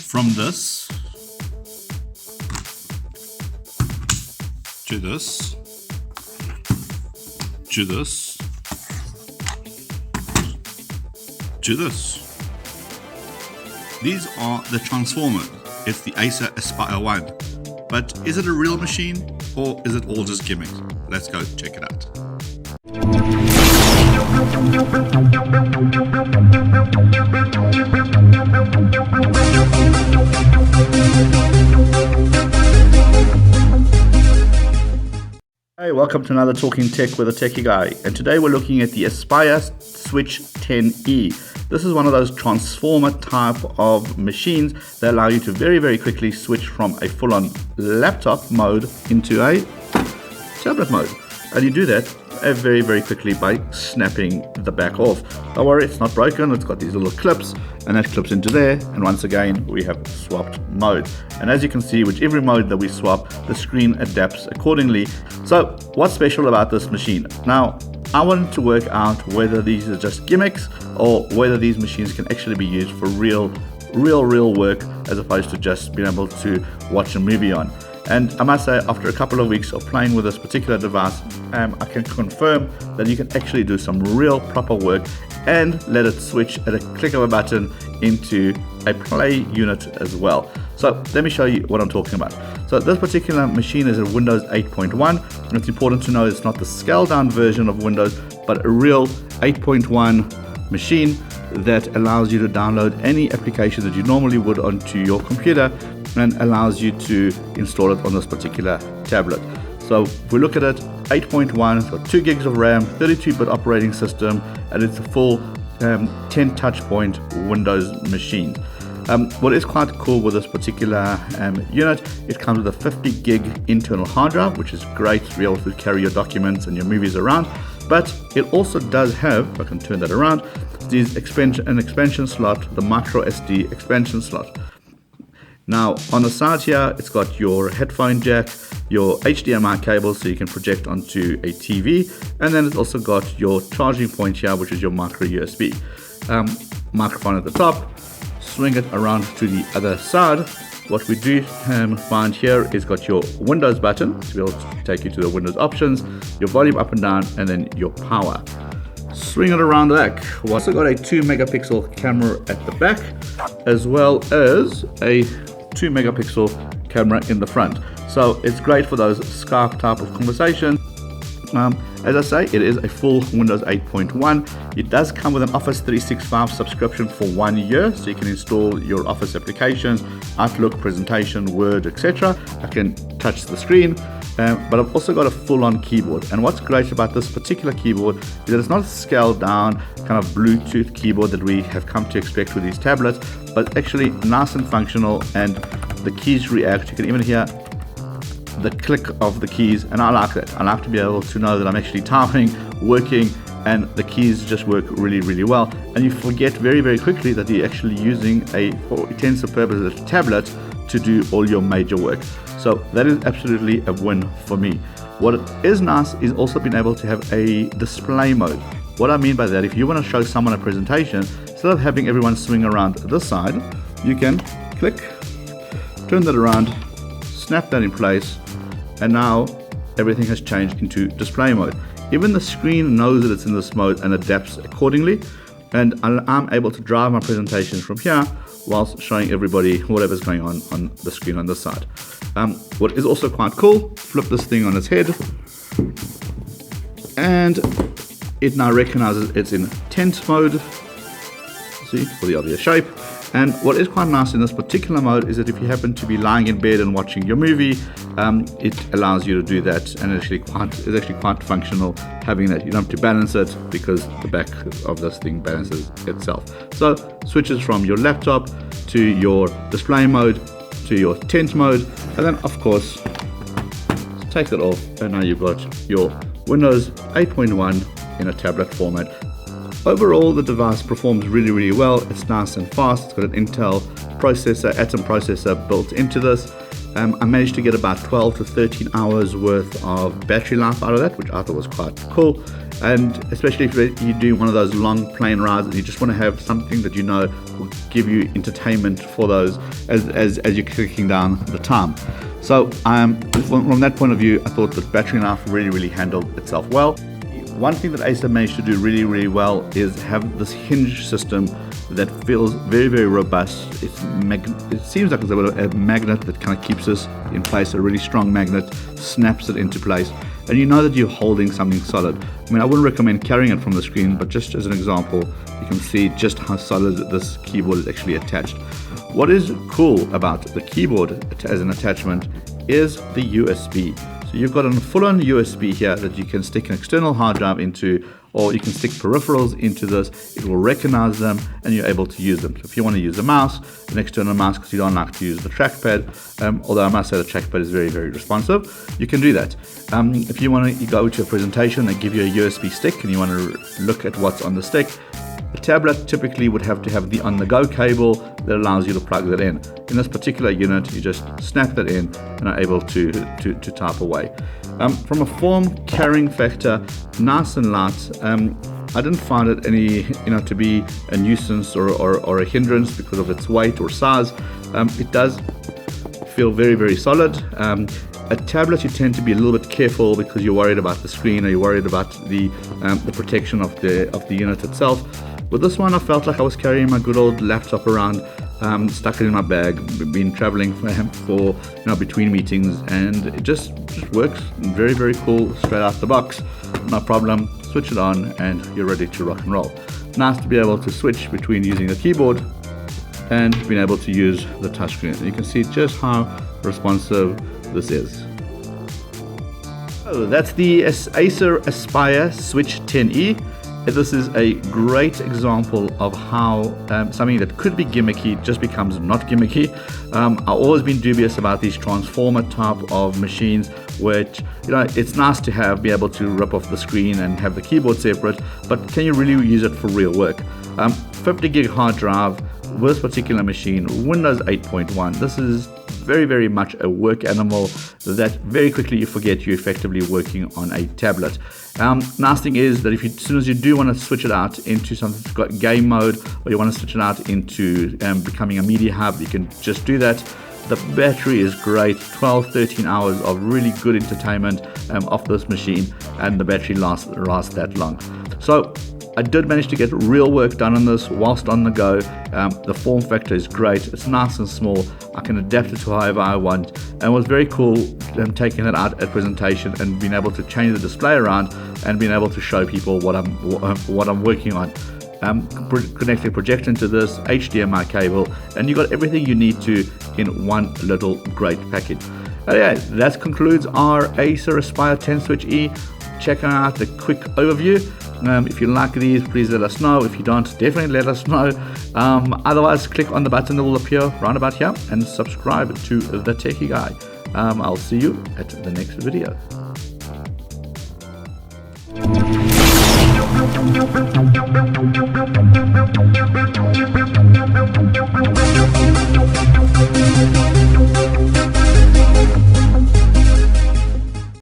from this to this to this to this. These are the transformers. It's the Acer Aspire 1. But is it a real machine or is it all just gimmicks? Let's go check it out. Hey, welcome to another Talking Tech with the Techie Guy, and today we're looking at the Aspire Switch 10E. This is one of those transformer type of machines that allow you to very quickly switch from a full-on laptop mode into a tablet mode, and you do that very quickly by snapping the back off. Don't worry, it's not broken. It's got these little clips, and that clips into there, and once again we have swapped mode. And as you can see, with every mode that we swap, the screen adapts accordingly. So what's special about this machine? Now, I wanted to work out whether these are just gimmicks or whether these machines can actually be used for real work, as opposed to just being able to watch a movie on. And I must say, after a couple of weeks of playing with this particular device, I can confirm that you can actually do some real proper work and let it switch at a click of a button into a play unit as well. So let me show you what I'm talking about. So this particular machine is a Windows 8.1, and it's important to know it's not the scaled down version of Windows, but a real 8.1 machine that allows you to download any application that you normally would onto your computer and allows you to install it on this particular tablet. So if we look at it, 8.1, it's got 2 gigs of RAM, 32-bit operating system, and it's a full 10 touch point Windows machine. What is quite cool with this particular unit, it comes with a 50 gig internal hard drive, which is great to be able to carry your documents and your movies around. But it also does have, if I can turn that around, an expansion slot, the micro SD expansion slot. Now on the side here, it's got your headphone jack, your HDMI cable so you can project onto a TV, and then it's also got your charging point here, which is your micro USB. Microphone at the top. Swing it around to the other side. What we do find here is got your Windows button to be able to take you to the Windows options, your volume up and down, and then your power. Swing it around the back. We also got a 2 megapixel camera at the back, as well as a 2 megapixel camera in the front. So it's great for those Skype type of conversation. As I say, it is a full Windows 8.1. It does come with an Office 365 subscription for 1 year, so you can install your Office applications, Outlook, presentation, Word, etc. I can touch the screen, but I've also got a full-on keyboard. And what's great about this particular keyboard is that it's not a scaled down kind of Bluetooth keyboard that we have come to expect with these tablets, but actually nice and functional, and the keys react. You can even hear the click of the keys, and I like that. I like to be able to know that I'm actually typing, working, and the keys just work really well. And you forget very quickly that you're actually using a, for intents and purposes, a tablet to do all your major work. So that is absolutely a win for me. What is nice is also being able to have a display mode. What I mean by that, if you want to show someone a presentation, instead of having everyone swing around this side, you can click, turn that around, snap that in place, and now everything has changed into display mode. Even the screen knows that it's in this mode and adapts accordingly, and I'm able to drive my presentation from here whilst showing everybody whatever's going on the screen on this side. What is also quite cool, flip this thing on its head, and it now recognizes it's in tent mode, see, for the obvious shape. And what is quite nice in this particular mode is that if you happen to be lying in bed and watching your movie, it allows you to do that, and it's actually quite functional having that. You don't have to balance it because the back of this thing balances itself. So switches from your laptop to your display mode to your tent mode, and then of course take it off, and now you've got your Windows 8.1 in a tablet format. Overall, the device performs really well. It's nice and fast. It's got an Intel processor, Atom processor built into this, I managed to get about 12 to 13 hours worth of battery life out of that, which I thought was quite cool. And especially if you do one of those long plane rides and you just want to have something that you know will give you entertainment for those as you're clicking down the time. So from that point of view, I thought that battery life really handled itself well. One thing that Acer managed to do really well is have this hinge system that feels very robust. It seems like it's a magnet that kind of keeps us in place, a really strong magnet, snaps it into place, and you know that you're holding something solid. I mean, I wouldn't recommend carrying it from the screen, but just as an example, you can see just how solid this keyboard is actually attached. What is cool about the keyboard as an attachment is the USB. So you've got a full-on USB here that you can stick an external hard drive into, or you can stick peripherals into this. It will recognize them and you're able to use them. So if you want to use a mouse, an external mouse, because you don't like to use the trackpad, although I must say the trackpad is very responsive, you can do that. If you want to go to a presentation, they give you a USB stick and you want to look at what's on the stick. A tablet typically would have to have the on-the-go cable that allows you to plug that in. In this particular unit, you just snap that in and are able to type away. From a form carrying factor, nice and light. I didn't find it any, to be a nuisance or a hindrance because of its weight or size. It does feel very solid. A tablet, you tend to be a little bit careful because you're worried about the screen or you're worried about the protection of the unit itself. With this one, I felt like I was carrying my good old laptop around, stuck it in my bag, been traveling for between meetings, and it just works very cool straight out the box. No problem, switch it on and you're ready to rock and roll. Nice to be able to switch between using the keyboard and being able to use the touchscreen. And you can see just how responsive this is. So that's the Acer Aspire Switch 10e. This is a great example of how something that could be gimmicky just becomes not gimmicky. I've always been dubious about these transformer type of machines, which it's nice to be able to rip off the screen and have the keyboard separate, but can you really use it for real work? 50 gig hard drive with this particular machine, Windows 8.1. This is very much a work animal that very quickly you forget you're effectively working on a tablet. Nice thing is that as soon as you do want to switch it out into something that's got game mode, or you want to switch it out into becoming a media hub, you can just do that. The battery is great, 12-13 hours of really good entertainment off this machine, and the battery lasts that long. So I did manage to get real work done on this whilst on the go. The form factor is great, it's nice and small, I can adapt it to however I want, and it was very cool taking it out at presentation and being able to change the display around and being able to show people what I'm working on. Connect a projector into this, HDMI cable, and you got everything you need to in one little great package. Yeah, that concludes our Acer Aspire 10 Switch E. Check out the quick overview. If you like these, please let us know. If you don't, definitely let us know. Otherwise, click on the button that will appear round about here and subscribe to The Techie Guy. I'll see you at the next video.